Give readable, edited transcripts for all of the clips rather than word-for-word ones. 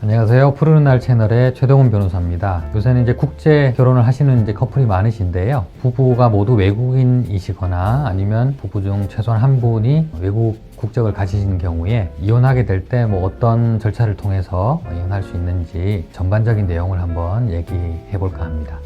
안녕하세요. 푸르는 날 채널의 최동훈 변호사입니다. 요새는 이제 국제 결혼을 하시는 이제 커플이 많으신데요. 부부가 모두 외국인이시거나 아니면 부부 중 최소한 한 분이 외국 국적을 가지시는 경우에 이혼하게 될 때 어떤 절차를 통해서 이혼할 수 있는지 전반적인 내용을 한번 얘기해 볼까 합니다.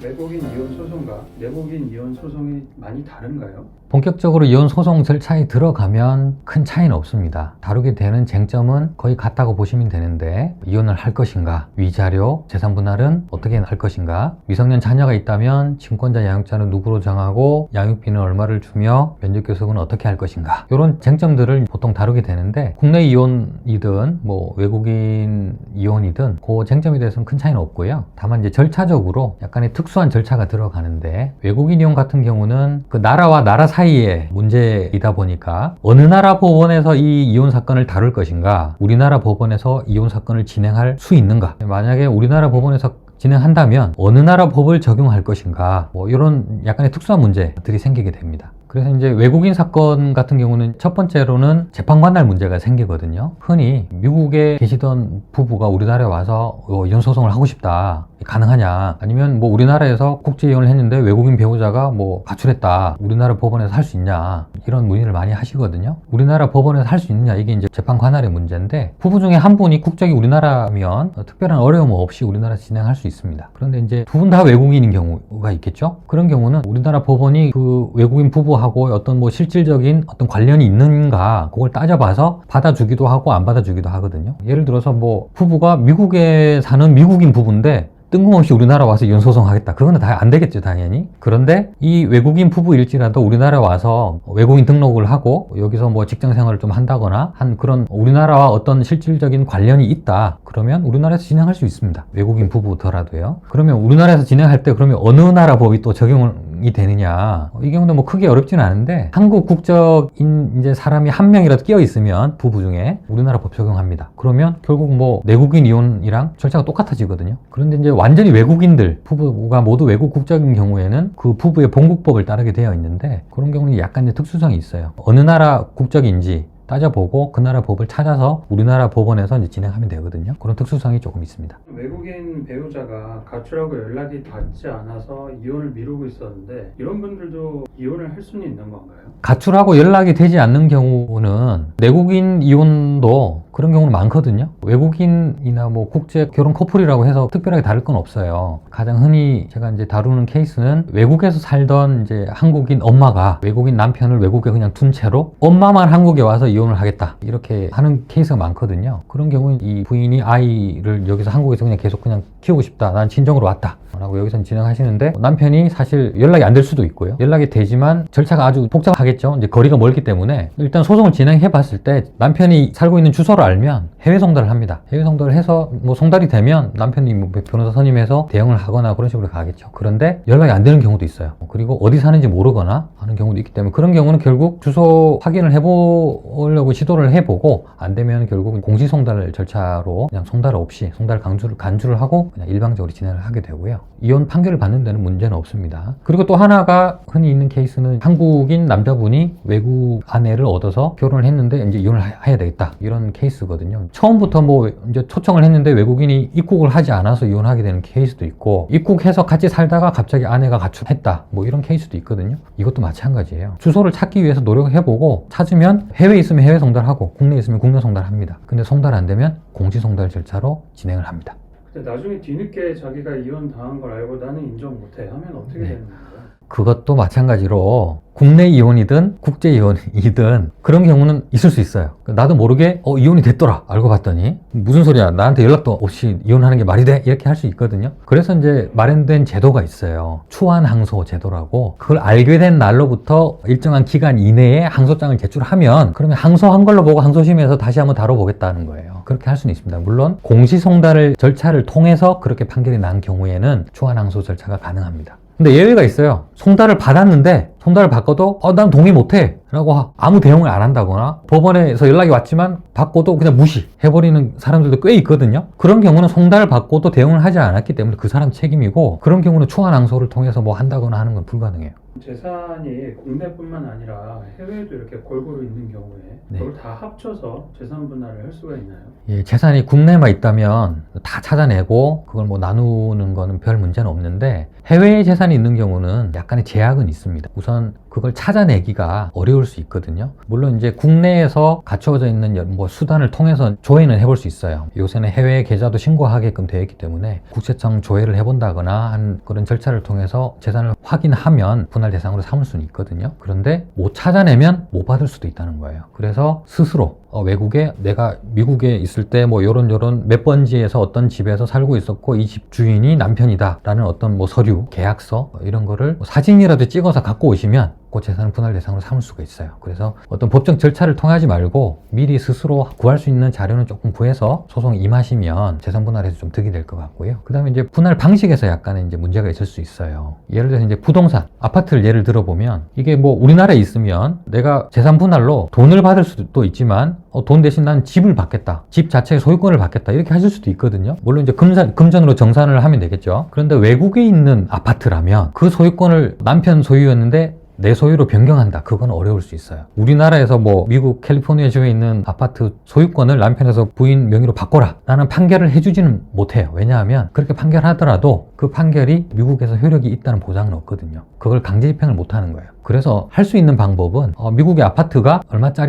외국인 이혼 소송과 내국인 이혼 소송이 많이 다른가요? 본격적으로 이혼 소송 절차에 들어가면 큰 차이는 없습니다. 다루게 되는 쟁점은 거의 같다고 보시면 되는데, 이혼을 할 것인가, 위자료, 재산 분할은 어떻게 할 것인가, 미성년 자녀가 있다면 친권자 양육자는 누구로 정하고 양육비는 얼마를 주며 면접 교섭은 어떻게 할 것인가, 이런 쟁점들을 보통 다루게 되는데, 국내 이혼이든 외국인 이혼이든 그 쟁점에 대해서는 큰 차이는 없고요. 다만 이제 절차적으로 약간의 특수한 절차가 들어가는데, 외국인 이혼 같은 경우는 그 나라와 나라 사이의 문제이다 보니까 어느 나라 법원에서 이 이혼 사건을 다룰 것인가, 우리나라 법원에서 이혼 사건을 진행할 수 있는가, 만약에 우리나라 법원에서 진행한다면 어느 나라 법을 적용할 것인가, 이런 약간의 특수한 문제들이 생기게 됩니다. 그래서 이제 외국인 사건 같은 경우는 첫 번째로는 재판 관할 문제가 생기거든요. 흔히 미국에 계시던 부부가 우리나라에 와서 이혼 소송을 하고 싶다, 가능하냐, 아니면 우리나라에서 국제 이혼을 했는데 외국인 배우자가 가출했다, 우리나라 법원에서 할 수 있냐, 이런 문의를 많이 하시거든요. 우리나라 법원에서 할 수 있느냐, 이게 이제 재판 관할의 문제인데, 부부 중에 한 분이 국적이 우리나라면 특별한 어려움 없이 우리나라에서 진행할 수 있습니다. 그런데 이제 두 분 다 외국인인 경우가 있겠죠. 그런 경우는 우리나라 법원이 그 외국인 부부하고 어떤 실질적인 어떤 관련이 있는가, 그걸 따져봐서 받아주기도 하고 안 받아주기도 하거든요. 예를 들어서 부부가 미국에 사는 미국인 부부인데 뜬금없이 우리나라 와서 이혼 소송하겠다, 그거는 다 안 되겠죠, 당연히. 그런데 이 외국인 부부일지라도 우리나라 와서 외국인 등록을 하고 여기서 직장 생활을 좀 한다거나 한 그런 우리나라와 어떤 실질적인 관련이 있다, 그러면 우리나라에서 진행할 수 있습니다. 외국인 부부더라도요. 그러면 우리나라에서 진행할 때 그러면 어느 나라 법이 또 적용이 되느냐, 이 경우도 크게 어렵지는 않은데, 한국 국적인 이제 사람이 한 명이라도 끼어 있으면 부부 중에 우리나라 법 적용합니다. 그러면 결국 내국인 이혼이랑 절차가 똑같아지거든요. 그런데 이제 완전히 외국인들, 부부가 모두 외국 국적인 경우에는 그 부부의 본국법을 따르게 되어 있는데, 그런 경우는 약간 특수성이 있어요. 어느 나라 국적인지 따져보고 그 나라 법을 찾아서 우리나라 법원에서 이제 진행하면 되거든요. 그런 특수성이 조금 있습니다. 외국인 배우자가 가출하고 연락이 닿지 않아서 이혼을 미루고 있었는데, 이런 분들도 이혼을 할 수는 있는 건가요? 가출하고 연락이 되지 않는 경우는 내국인 이혼도 그런 경우는 많거든요. 외국인이나 국제 결혼 커플이라고 해서 특별하게 다를 건 없어요. 가장 흔히 제가 이제 다루는 케이스는 외국에서 살던 이제 한국인 엄마가 외국인 남편을 외국에 그냥 둔 채로 엄마만 한국에 와서 이혼을 하겠다, 이렇게 하는 케이스가 많거든요. 그런 경우는 이 부인이 아이를 여기서 한국에서 그냥 계속 그냥 키우고 싶다, 난 친정으로 왔다 라고 여기서 진행하시는데, 남편이 사실 연락이 안 될 수도 있고요. 연락이 되지만 절차가 아주 복잡하겠죠. 이제 거리가 멀기 때문에 일단 소송을 진행해 봤을 때 남편이 살고 있는 주소를 알면 해외 송달을 합니다. 해외 송달을 해서 송달이 되면 남편이 변호사 선임해서 대응을 하거나 그런 식으로 가겠죠. 그런데 연락이 안 되는 경우도 있어요. 그리고 어디 사는지 모르거나 하는 경우도 있기 때문에, 그런 경우는 결국 주소 확인을 해보려고 시도를 해보고 안 되면 결국은 공시 송달 절차로 그냥 송달 없이 송달 간주를 하고 그냥 일방적으로 진행을 하게 되고요. 이혼 판결을 받는 데는 문제는 없습니다. 그리고 또 하나가 흔히 있는 케이스는 한국인 남자분이 외국 아내를 얻어서 결혼을 했는데 이제 이혼을 해야 되겠다, 이런 케이스거든요. 처음부터 이제 초청을 했는데 외국인이 입국을 하지 않아서 이혼하게 되는 케이스도 있고, 입국해서 같이 살다가 갑자기 아내가 가출했다, 이런 케이스도 있거든요. 이것도 마찬가지예요. 주소를 찾기 위해서 노력해보고 찾으면 해외에 있으면 해외 송달하고 국내에 있으면 국내 송달합니다. 근데 송달 안 되면 공시 송달 절차로 진행을 합니다. 근데 나중에 뒤늦게 자기가 이혼 당한 걸 알고 나는 인정 못해 하면 어떻게 되는 건가요? 그것도 마찬가지로 국내 이혼이든 국제 이혼이든 그런 경우는 있을 수 있어요. 나도 모르게 이혼이 됐더라, 알고 봤더니 무슨 소리야, 나한테 연락도 없이 이혼하는 게 말이 돼, 이렇게 할 수 있거든요. 그래서 이제 마련된 제도가 있어요. 추환항소 제도라고. 그걸 알게 된 날로부터 일정한 기간 이내에 항소장을 제출하면, 그러면 항소한 걸로 보고 항소심에서 다시 한번 다뤄보겠다는 거예요. 그렇게 할 수는 있습니다. 물론 공시송달 절차를 통해서 그렇게 판결이 난 경우에는 추환항소 절차가 가능합니다. 근데 예외가 있어요. 송달을 받았는데 송달을 받고도 난 동의 못해 라고 아무 대응을 안 한다거나, 법원에서 연락이 왔지만 받고도 그냥 무시해버리는 사람들도 꽤 있거든요. 그런 경우는 송달을 받고도 대응을 하지 않았기 때문에 그 사람 책임이고, 그런 경우는 추환항소를 통해서 한다거나 하는 건 불가능해요. 재산이 국내뿐만 아니라 해외에도 이렇게 골고루 있는 경우에 네. 그걸 다 합쳐서 재산 분할을 할 수가 있나요? 예, 재산이 국내만 있다면 다 찾아내고 그걸 뭐 나누는 거는 별 문제는 없는데 해외에 재산이 있는 경우는 약간의 제약은 있습니다. 우선 그걸 찾아내기가 어려울 수 있거든요. 물론 이제 국내에서 갖추어져 있는 뭐 수단을 통해서 조회는 해볼 수 있어요. 요새는 해외 계좌도 신고하게끔 되어 있기 때문에 국세청 조회를 해본다거나 한 그런 절차를 통해서 재산을 확인하면 분할 대상으로 삼을 수는 있거든요. 그런데 못 찾아내면 못 받을 수도 있다는 거예요. 그래서 스스로 외국에 내가 미국에 있을 때 뭐 요런 몇 번지에서 어떤 집에서 살고 있었고 이 집 주인이 남편이다 라는 어떤 뭐 서류, 계약서 이런 거를 사진이라도 찍어서 갖고 오시면 그 재산 분할 대상으로 삼을 수가 있어요. 그래서 어떤 법정 절차를 통하지 말고 미리 스스로 구할 수 있는 자료는 조금 구해서 소송에 임하시면 재산 분할에서 좀 득이 될 것 같고요. 그 다음에 이제 분할 방식에서 약간의 이제 문제가 있을 수 있어요. 예를 들어서 이제 부동산, 아파트를 예를 들어보면 이게 뭐 우리나라에 있으면 내가 재산 분할로 돈을 받을 수도 있지만 돈 대신 난 집을 받겠다. 집 자체의 소유권을 받겠다. 이렇게 하실 수도 있거든요. 물론 이제 금전으로 정산을 하면 되겠죠. 그런데 외국에 있는 아파트라면 그 소유권을 남편 소유였는데 내 소유로 변경한다. 그건 어려울 수 있어요. 우리나라에서 뭐 미국 캘리포니아 주에 있는 아파트 소유권을 남편에서 부인 명의로 바꿔라 라는 판결을 해주지는 못해요. 왜냐하면 그렇게 판결하더라도 그 판결이 미국에서 효력이 있다는 보장은 없거든요. 그걸 강제 집행을 못하는 거예요. 그래서 할 수 있는 방법은 미국의 아파트가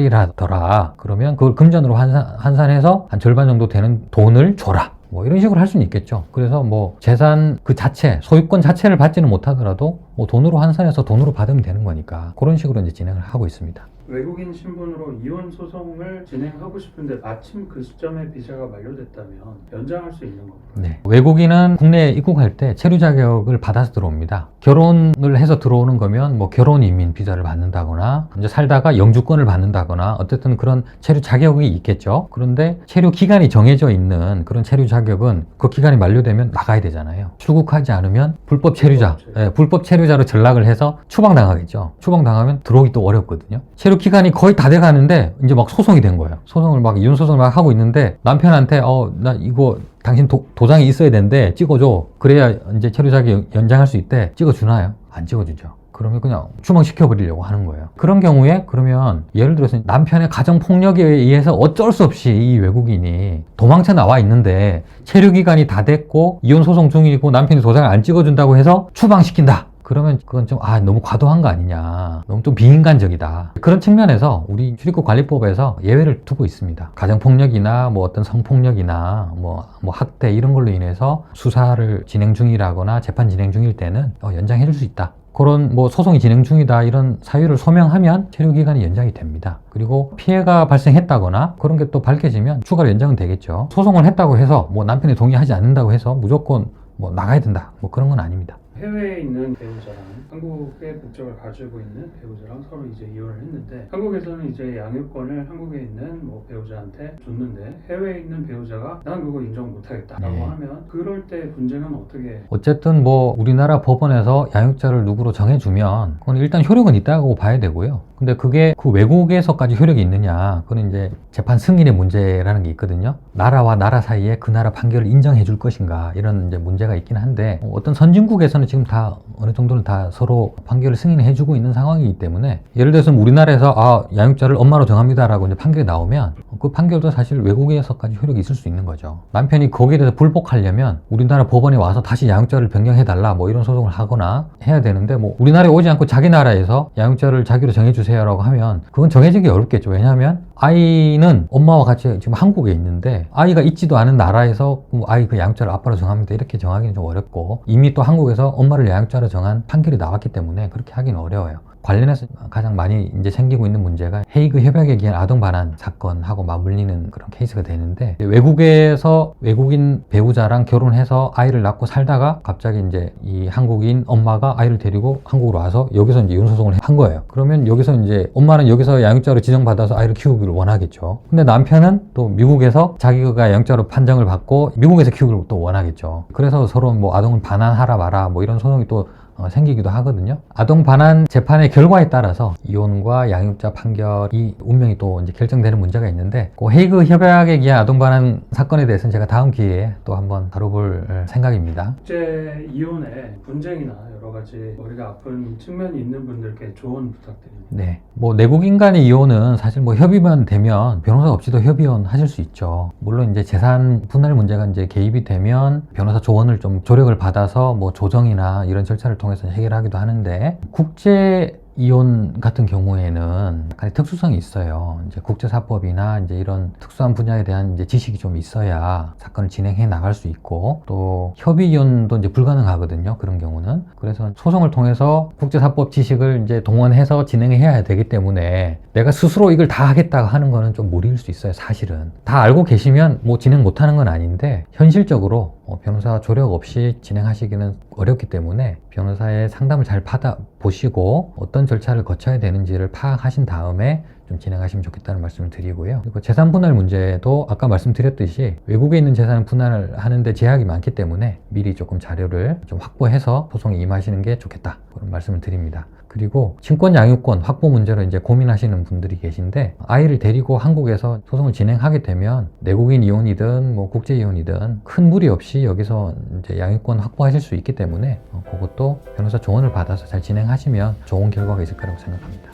얼마짜리라더라. 그러면 그걸 금전으로 환산해서 한 절반 정도 되는 돈을 줘라. 뭐 이런 식으로 할 수는 있겠죠. 그래서 뭐 재산 그 자체, 소유권 자체를 받지는 못하더라도 뭐 돈으로 환산해서 돈으로 받으면 되는 거니까 그런 식으로 이제 진행을 하고 있습니다. 외국인 신분으로 이혼 소송을 진행하고 싶은데 마침 그 시점에 비자가 만료됐다면 연장할 수 있는 건가요? 네. 외국인은 국내에 입국할 때 체류 자격을 받아서 들어옵니다. 결혼을 해서 들어오는 거면 뭐 결혼 이민 비자를 받는다거나 이제 살다가 영주권을 받는다거나 어쨌든 그런 체류 자격이 있겠죠. 그런데 체류 기간이 정해져 있는 그런 체류 자격은 그 기간이 만료되면 나가야 되잖아요. 출국하지 않으면 불법 체류자, 불법 체류자로 전락을 해서 추방당하겠죠. 추방당하면 들어오기 또 어렵거든요. 체류 기간이 거의 다 돼가는데 이제 막 소송이 된 거예요. 소송을 막 이혼 소송을 막 하고 있는데 남편한테 나 이거 당신 도장이 있어야 되는데 찍어줘. 그래야 이제 체류 자격 연장할 수 있대. 찍어주나요? 안 찍어주죠. 그러면 그냥 추방시켜버리려고 하는 거예요. 그런 경우에 그러면 예를 들어서 남편의 가정폭력에 의해서 어쩔 수 없이 이 외국인이 도망쳐 나와 있는데 체류기간이 다 됐고 이혼소송 중이고 남편이 도장을 안 찍어준다고 해서 추방시킨다. 그러면 그건 좀 너무 과도한 거 아니냐, 너무 좀 비인간적이다. 그런 측면에서 우리 출입국 관리법에서 예외를 두고 있습니다. 가정폭력이나 뭐 어떤 성폭력이나 뭐 학대 이런 걸로 인해서 수사를 진행 중이라거나 재판 진행 중일 때는 연장해 줄 수 있다. 그런 뭐 소송이 진행 중이다 이런 사유를 소명하면 체류기간이 연장이 됩니다. 그리고 피해가 발생했다거나 그런 게 또 밝혀지면 추가로 연장은 되겠죠. 소송을 했다고 해서 뭐 남편이 동의하지 않는다고 해서 무조건 뭐 나가야 된다 뭐 그런 건 아닙니다. 해외에 있는 배우자랑 한국의 국적을 가지고 있는 배우자랑 서로 이제 이혼을 했는데 한국에서는 이제 양육권을 한국에 있는 뭐 배우자한테 줬는데 해외에 있는 배우자가 난 그거 인정 못하겠다라고 하면 그럴 때 분쟁은 어떻게? 어쨌든 뭐 우리나라 법원에서 양육자를 누구로 정해주면 그건 일단 효력은 있다고 봐야 되고요. 근데 그게 그 외국에서까지 효력이 있느냐, 그건 이제 재판 승인의 문제라는 게 있거든요. 나라와 나라 사이에 그 나라 판결을 인정해 줄 것인가 이런 이제 문제가 있긴 한데 어떤 선진국에서는 지금 다 어느 정도는 다 서로 판결을 승인해 주고 있는 상황이기 때문에 예를 들어서 우리나라에서 양육자를 엄마로 정합니다라고 이제 판결이 나오면 그 판결도 사실 외국에서까지 효력이 있을 수 있는 거죠. 남편이 거기에 대해서 불복하려면 우리나라 법원에 와서 다시 양육자를 변경해 달라 뭐 이런 소송을 하거나 해야 되는데 뭐 우리나라에 오지 않고 자기 나라에서 양육자를 자기로 정해 주세요라고 하면 그건 정해지기 어렵겠죠. 왜냐하면 아이는 엄마와 같이 지금 한국에 있는데 아이가 있지도 않은 나라에서 아이 그 양육자를 아빠로 정합니다 이렇게 정하기는 좀 어렵고 이미 또 한국에서 엄마를 양육자로 정한 판결이 나왔기 때문에 그렇게 하기는 어려워요. 관련해서 가장 많이 이제 생기고 있는 문제가 헤이그 협약에 기한 아동 반환 사건하고 맞물리는 그런 케이스가 되는데 외국에서 외국인 배우자랑 결혼해서 아이를 낳고 살다가 갑자기 이제 이 한국인 엄마가 아이를 데리고 한국으로 와서 여기서 이제 이혼소송을 한 거예요. 그러면 여기서 이제 엄마는 여기서 양육자로 지정받아서 아이를 키우기를 원하겠죠. 근데 남편은 또 미국에서 자기가 양육자로 판정을 받고 미국에서 키우기를 또 원하겠죠. 그래서 서로 뭐 아동을 반환하라 마라 뭐 이런 소송이 또 생기기도 하거든요. 아동 반환 재판의 결과에 따라서 이혼과 양육자 판결이 운명이 또 이제 결정되는 문제가 있는데, 그 헤이그 협약에 의한 아동 반환 사건에 대해서는 제가 다음 기회에 또 한번 다뤄볼 생각입니다. 국제 이혼의 분쟁이나 여러 가지 머리가 아픈 측면이 있는 분들께 조언 부탁드립니다. 네, 뭐 내국인 간의 이혼은 사실 뭐 협의만 되면 변호사 없이도 협의혼 하실 수 있죠. 물론 이제 재산 분할 문제가 이제 개입이 되면 변호사 조언을 좀 조력을 받아서 뭐 조정이나 이런 절차를 통해서 해결하기도 하는데, 국제 이혼 같은 경우에는 약간의 특수성이 있어요. 이제 국제사법이나 이제 이런 특수한 분야에 대한 이제 지식이 좀 있어야 사건을 진행해 나갈 수 있고, 또 협의 이혼도 이제 불가능하거든요. 그런 경우는. 그래서 소송을 통해서 국제사법 지식을 이제 동원해서 진행해야 되기 때문에 내가 스스로 이걸 다 하겠다고 하는 거는 좀 무리일 수 있어요. 사실은 다 알고 계시면 뭐 진행 못하는 건 아닌데, 현실적으로 변호사 조력 없이 진행하시기는 어렵기 때문에 변호사의 상담을 잘 받아보시고 어떤 절차를 거쳐야 되는지를 파악하신 다음에 좀 진행하시면 좋겠다는 말씀을 드리고요. 그리고 재산 분할 문제도 아까 말씀드렸듯이 외국에 있는 재산을 분할을 하는데 제약이 많기 때문에 미리 조금 자료를 좀 확보해서 소송에 임하시는 게 좋겠다, 그런 말씀을 드립니다. 그리고 친권 양육권 확보 문제로 이제 고민하시는 분들이 계신데, 아이를 데리고 한국에서 소송을 진행하게 되면 내국인 이혼이든 뭐 국제 이혼이든 큰 무리 없이 여기서 이제 양육권 확보하실 수 있기 때문에 그것도 변호사 조언을 받아서 잘 진행하시면 좋은 결과가 있을 거라고 생각합니다.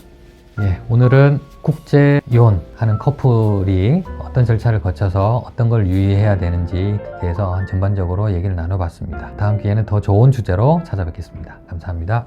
예, 오늘은 국제 이혼하는 커플이 어떤 절차를 거쳐서 어떤 걸 유의해야 되는지에 대해서 전반적으로 얘기를 나눠봤습니다. 다음 기회에는 더 좋은 주제로 찾아뵙겠습니다. 감사합니다.